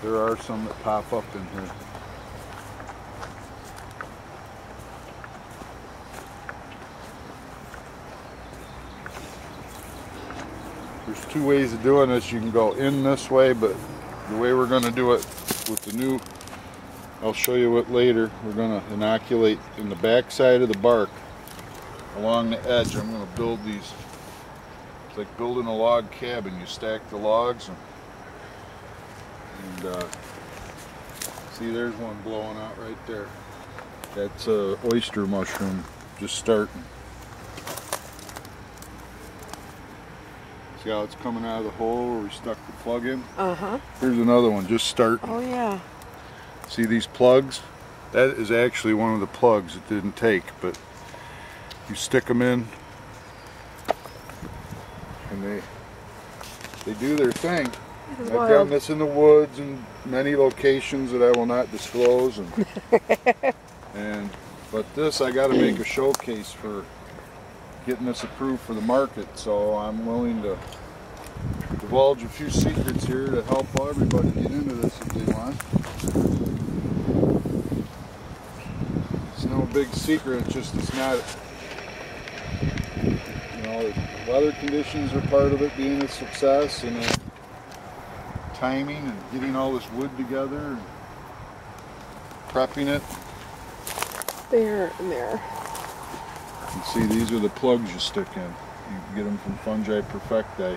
There are some that pop up in here. There's two ways of doing this. You can go in this way, but the way we're going to do it with the new, I'll show you it later. We're going to inoculate in the back side of the bark along the edge. I'm going to build these. It's like building a log cabin. You stack the logs and see, there's one blowing out right there. That's a oyster mushroom just starting. See how it's coming out of the hole where we stuck the plug in? Uh-huh. Here's another one just starting. Oh yeah. See these plugs? That is actually one of the plugs it didn't take, but you stick them in and they do their thing. I've done this in the woods and many locations that I will not disclose, but this I got to make a showcase for getting this approved for the market, so I'm willing to divulge a few secrets here to help everybody get into this if they want. It's no big secret, it's just it's not, you know, the weather conditions are part of it being a success, and timing and getting all this wood together and prepping it. There and there. You see, these are the plugs you stick in. You can get them from Fungi Perfecti.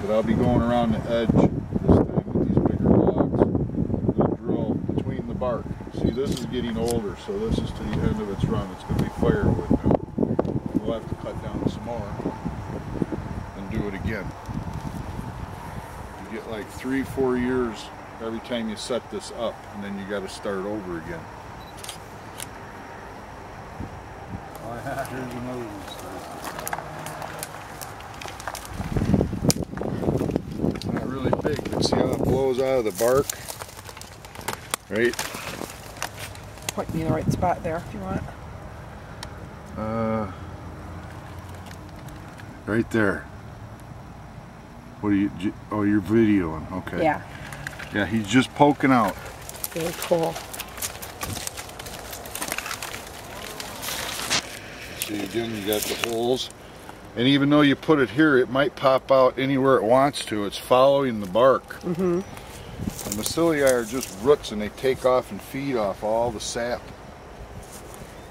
But I'll be going around the edge this time with these bigger logs. We'll drill between the bark. See, this is getting older, so this is to the end of its run. It's going to be firewood now. We'll have to cut down some more and do it again. You get like 3-4 years every time you set this up, and then you got to start over again. Oh yeah, here's another one. It's not really big, but see how it blows out of the bark? Right? Point me in the right spot there if you want. Right there. What are you, oh, you're videoing, okay. Yeah. Yeah, he's just poking out. Very cool. See, again, you got the holes. And even though you put it here, it might pop out anywhere it wants to. It's following the bark. Mm-hmm. And the cilia are just roots, and they take off and feed off all the sap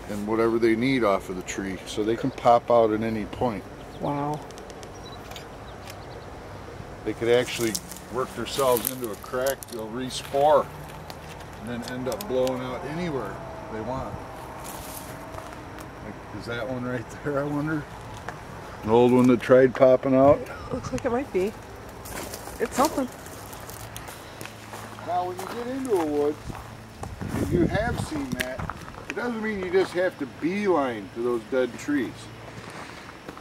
and whatever they need off of the tree. So they can pop out at any point. Wow. They could actually work themselves into a crack, they'll re-spore, and then end up blowing out anywhere they want. Like, is that one right there, I wonder? An old one that tried popping out? Looks like it might be. It's something. Now when you get into a woods, and you have seen that, it doesn't mean you just have to beeline to those dead trees.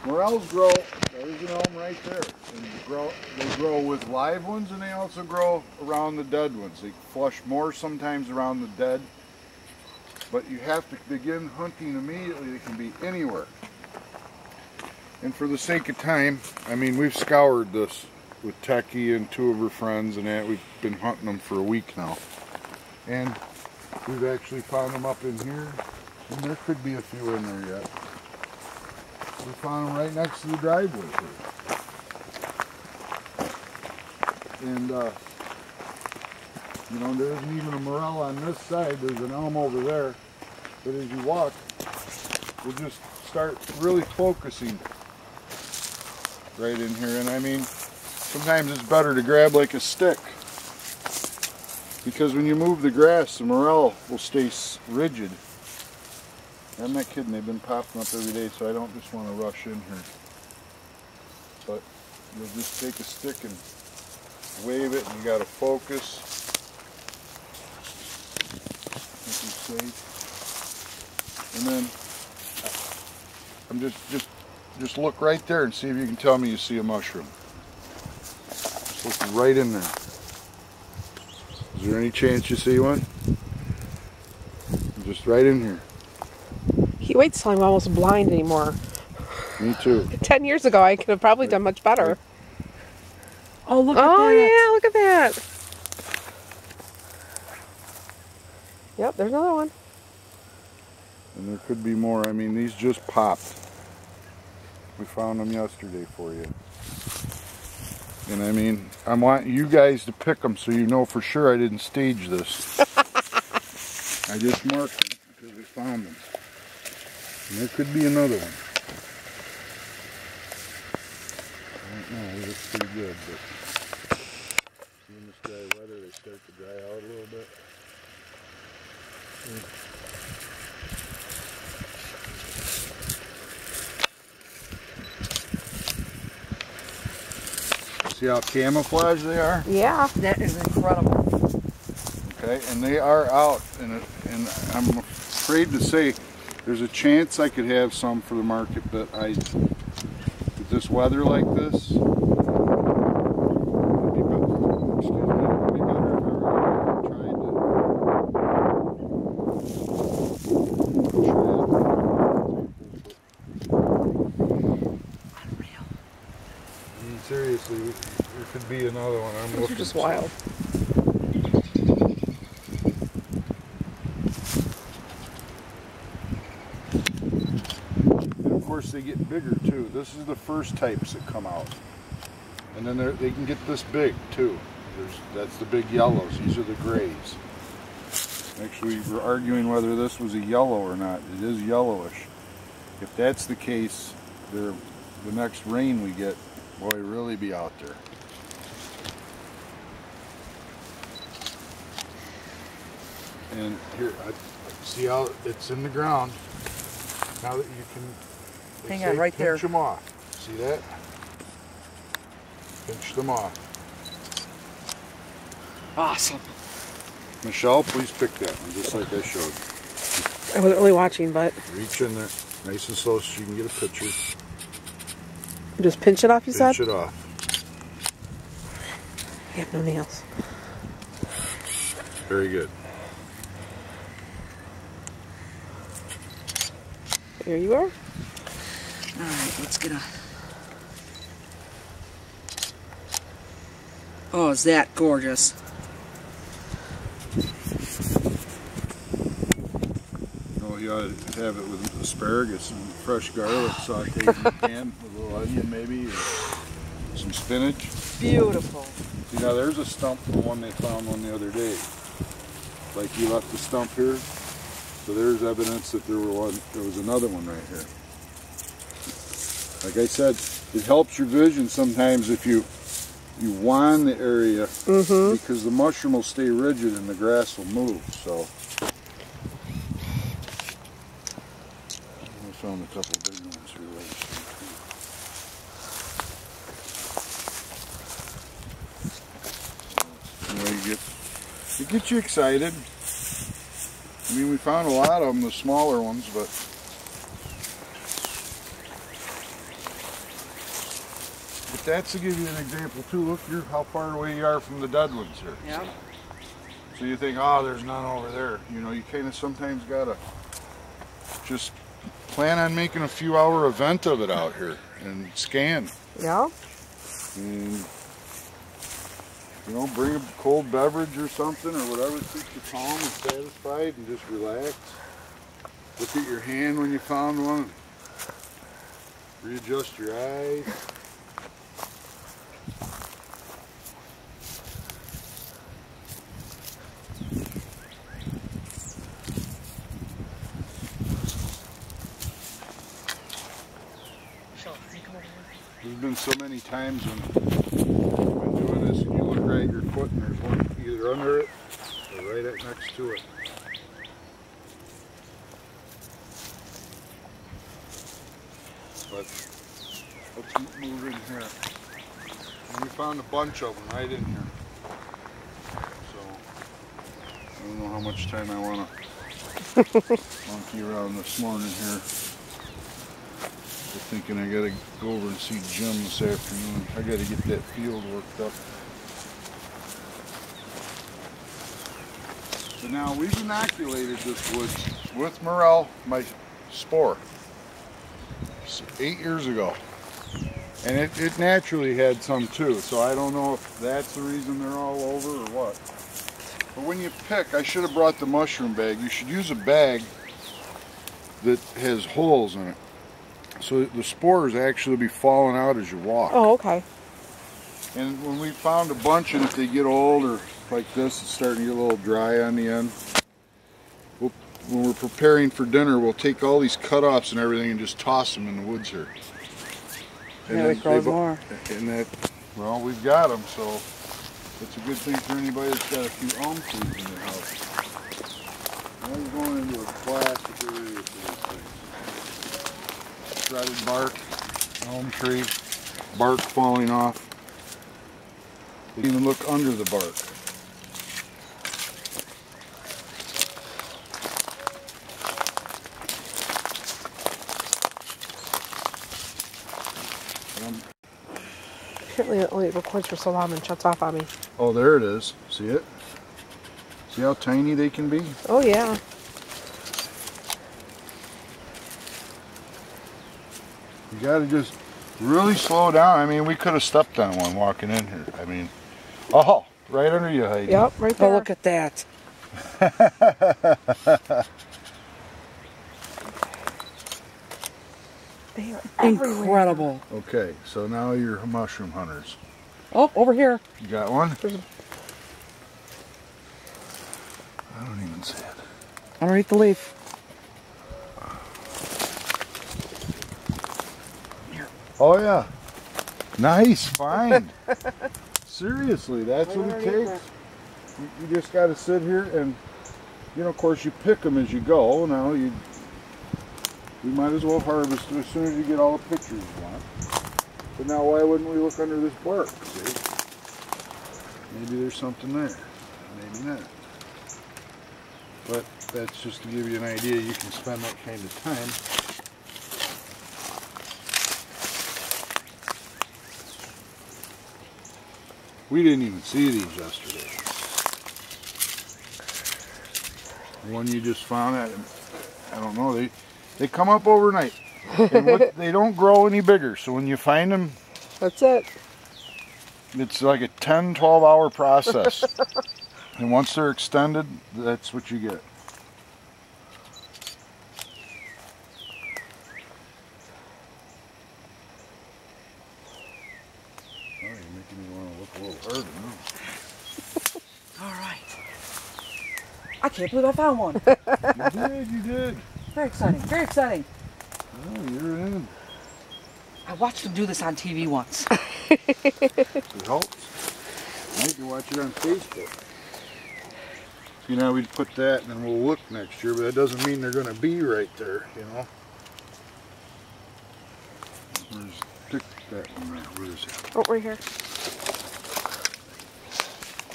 Morels grow, there's an elm right there, and they grow with live ones, and they also grow around the dead ones. They flush more sometimes around the dead, but you have to begin hunting immediately. They can be anywhere. And for the sake of time, I mean, we've scoured this with Techie and 2 of her friends and that. We've been hunting them for a week now. And we've actually found them up in here, and there could be a few in there yet. We found them right next to the driveway here. And, you know, there isn't even a morel on this side. There's an elm over there. But as you walk, we'll just start really focusing right in here. And I mean, sometimes it's better to grab like a stick, because when you move the grass, the morel will stay rigid. I'm not kidding, they've been popping up every day, so I don't just want to rush in here. But you'll just take a stick and wave it, and you got to focus. And then I'm just look right there and see if you can tell me you see a mushroom. Just look right in there. Is there any chance you see one? Just right in here. He waits till I'm almost blind anymore. Me too. 10 years ago, I could have probably done much better. Right. Oh, look at that. Oh, yeah, look at that. Yep, there's another one. And there could be more. I mean, these just popped. We found them yesterday for you. And I mean, I want you guys to pick them so you know for sure I didn't stage this. I just marked them because we found them. And there could be another one. I don't know, they look pretty good, but in this dry weather they start to dry out a little bit. See how camouflaged they are? Yeah, that is incredible. Okay, and they are out, and I'm afraid to say there's a chance I could have some for the market, but with this weather like this, it'd be better if everyone tried Unreal. I mean, seriously, there could be another one. I'm Those looking. are just wild. Of course, they get bigger too. This is the first types that come out, and then they can get this big too. That's the big yellows. These are the grays. Actually, we're arguing whether this was a yellow or not. It is yellowish. If that's the case, the next rain we get, boy, really be out there. And here, see how it's in the ground. Now that you can, Hang on, right there. Pinch them off. See that? Pinch them off. Awesome. Michelle, please pick that one, just like I showed. I wasn't really watching, but Reach in there, nice and slow, so you can get a picture. just pinch it off, you said? Pinch it off. You have no nails. Very good. Here you are. Alright, let's get a... Oh, is that gorgeous? Oh, you ought to have it with asparagus and fresh garlic sauteed in the pan with a little onion maybe, and some spinach. Beautiful. See, now there's a stump from one they found one the other day. Like you left the stump here, so there's evidence that there was another one right here. Like I said, it helps your vision sometimes if you wand the area, because the mushroom will stay rigid and the grass will move. So I found a couple of big ones here. Anyway, it gets you excited. I mean, we found a lot of them, the smaller ones, but that's to give you an example too. Look how far away you are from the dead ones here. Yeah. So you think, oh, there's none over there. You know, you kind of sometimes gotta just plan on making a few hour event of it out here and scan. Yeah. And, you know, bring a cold beverage or something or whatever keeps you calm and satisfied and just relax. Look at your hand when you found one. Readjust your eyes. There's been so many times when I've been doing this and you look right at your foot and there's one either under it or right next to it. But let's move in here. And we found a bunch of them right in here. So I don't know how much time I want to monkey around this morning here. I'm thinking I gotta go over and see Jim this afternoon. I gotta get that field worked up. So now we've inoculated this wood with morel, my spore, 8 years ago. And it naturally had some too, so I don't know if that's the reason they're all over or what. But when you pick, I should have brought the mushroom bag. You should use a bag that has holes in it, so the spores actually be falling out as you walk. Oh, okay. And when we found a bunch, and if they get old or like this, it's starting to get a little dry on the end. When we're preparing for dinner, we'll take all these cut-offs and everything and just toss them in the woods here. And it grows more. And that, well, we've got them, so it's a good thing for anybody that's got a few elm trees in their house. Now we're going into a classic area for these things. Shredded bark, elm tree, bark falling off. You can even look under the bark. Apparently it only records for so long and shuts off on me. Oh, there it is. See it? See how tiny they can be? Oh, yeah. You gotta just really slow down. I mean, we could have stepped on one walking in here. I mean, oh, right under you, Heidi. Yep, right there. Oh, look at that. They are everywhere. Incredible. Okay, so now you're mushroom hunters. Oh, over here. You got one? There's I don't even see it. Underneath the leaf. Oh yeah. Nice, fine. Seriously, that's what it takes. You just got to sit here and, you know, of course you pick them as you go. Now you might as well harvest them as soon as you get all the pictures you want. But now why wouldn't we look under this bark? See? Maybe there's something there. Maybe not. But that's just to give you an idea. You can spend that kind of time. We didn't even see these yesterday. The one you just found, I don't know, they come up overnight. And they don't grow any bigger, so when you find them, That's it. it's like a 10, 12 hour process. And once they're extended, that's what you get. Oh, you're making me want to look a little harder now. All right. I can't believe I found one. You did. Very exciting. Very exciting. Oh, you're in. I watched them do this on TV once. It helps. Now you can watch it on Facebook. You know, we'd put that and then we'll look next year, but that doesn't mean they're going to be right there, you know. Stick that one right. Where is it? Oh, right here.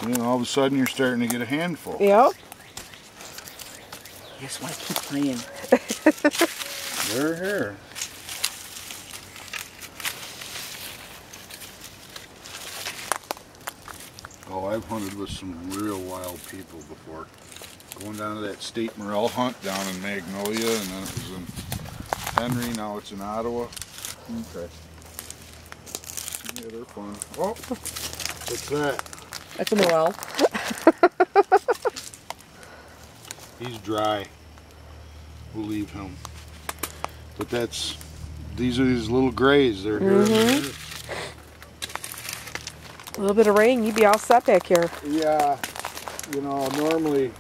And then all of a sudden you're starting to get a handful. Yep. Yes, want to keep playing. They're here. Oh, I've hunted with some real wild people before. Going down to that state morel hunt down in Magnolia, and then it was in Henry, now it's in Ottawa. Okay. Yeah, they're fun. Oh, what's that? That's a morel. He's dry. We'll leave him. But these are these little grays. They're here. A little bit of rain, you'd be all set back here. Yeah, you know, normally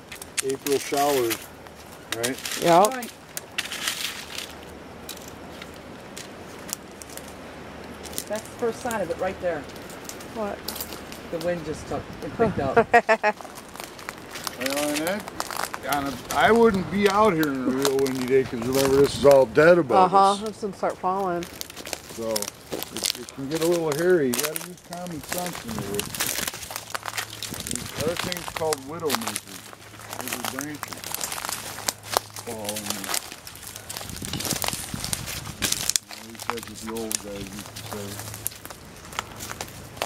April showers, right? Yep. Right. That's the first sign of it right there. What? The wind just took and picked up. Well, and I wouldn't be out here in a real windy day because remember this is all dead above us. It's gonna start falling. So it can get a little hairy. You gotta use common sense in the woods. These other things called widow makers. Those are branches. Fall in there. At least that's what the old guys used to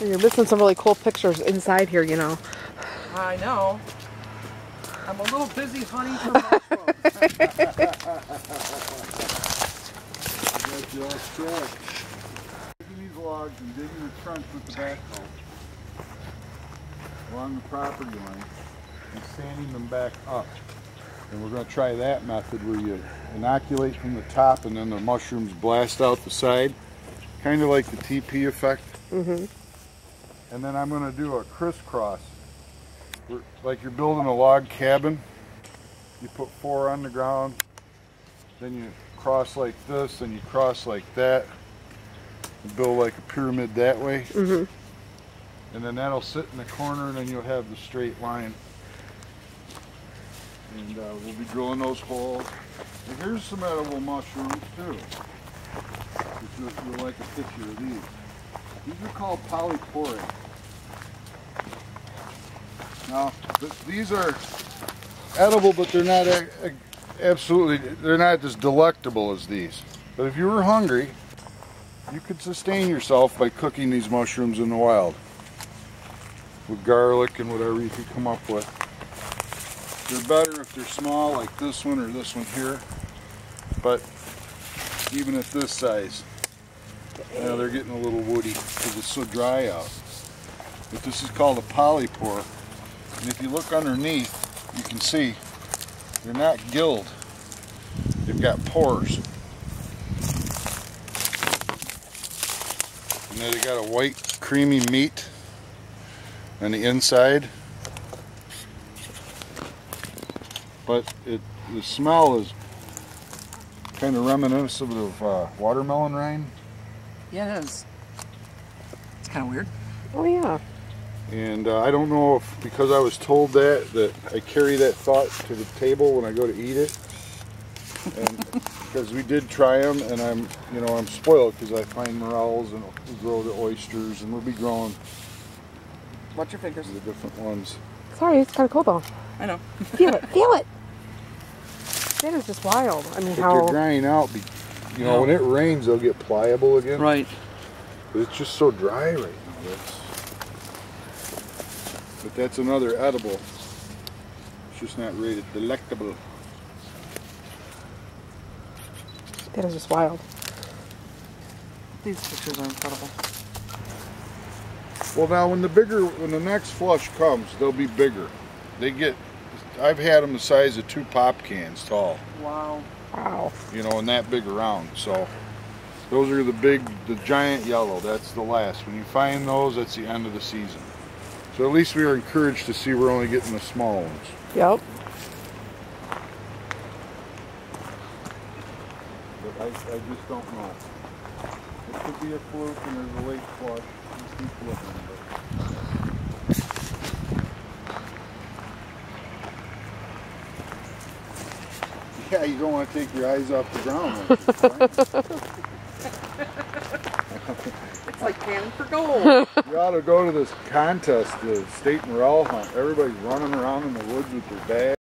say. You're missing some really cool pictures inside here, you know. I know. I'm a little busy hunting for mushrooms. Got you all set. Taking these logs and digging the trench with the backhoe along the property line. and sanding them back up. And we're going to try that method where you inoculate from the top and then the mushrooms blast out the side. Kind of like the TP effect. Mm-hmm. And then I'm going to do a crisscross. Like you're building a log cabin. You put 4 on the ground. Then you cross like this, and you cross like that. You build like a pyramid that way. Mm-hmm. And then that'll sit in the corner, and then you'll have the straight line. And we'll be drilling those holes. And here's some edible mushrooms too. You'll like a picture of these. These are called polyporic. Now, these are edible, but they're not they're not as delectable as these. But if you were hungry, you could sustain yourself by cooking these mushrooms in the wild with garlic and whatever you could come up with. They're better if they're small, like this one or this one here. But even at this size, they're getting a little woody because it's so dry out. But this is called a polypore. And if you look underneath, you can see they're not gilled. They've got pores. And then they got a white, creamy meat on the inside. But the smell is kind of reminiscent of watermelon rind. Yeah, it is. It's kind of weird. Oh yeah. And I don't know if, because I was told that I carry that thought to the table when I go to eat it. And because we did try them, and I'm spoiled because I find morels and we grow the oysters, and we'll be growing. Watch your fingers. The different ones. Sorry, it's kind of cold though. I know. Feel it, feel it. That is just wild. I mean, But how they're drying out. When it rains, they'll get pliable again. Right. But it's just so dry right now. But that's another edible. It's just not rated delectable. that is just wild. These pictures are incredible. Well, now when the next flush comes, they'll be bigger. I've had them the size of 2 pop cans tall. Wow. Wow. And that big around. So those are the giant yellow. That's the last. When you find those, that's the end of the season. So at least we are encouraged to see we're only getting the small ones. Yep. But I just don't know. It could be a fluke and there's a late flush. Just keep looking. Yeah, you don't want to take your eyes off the ground. It's like panning for gold. You ought to go to this contest, the state morel hunt. Everybody's running around in the woods with their bags.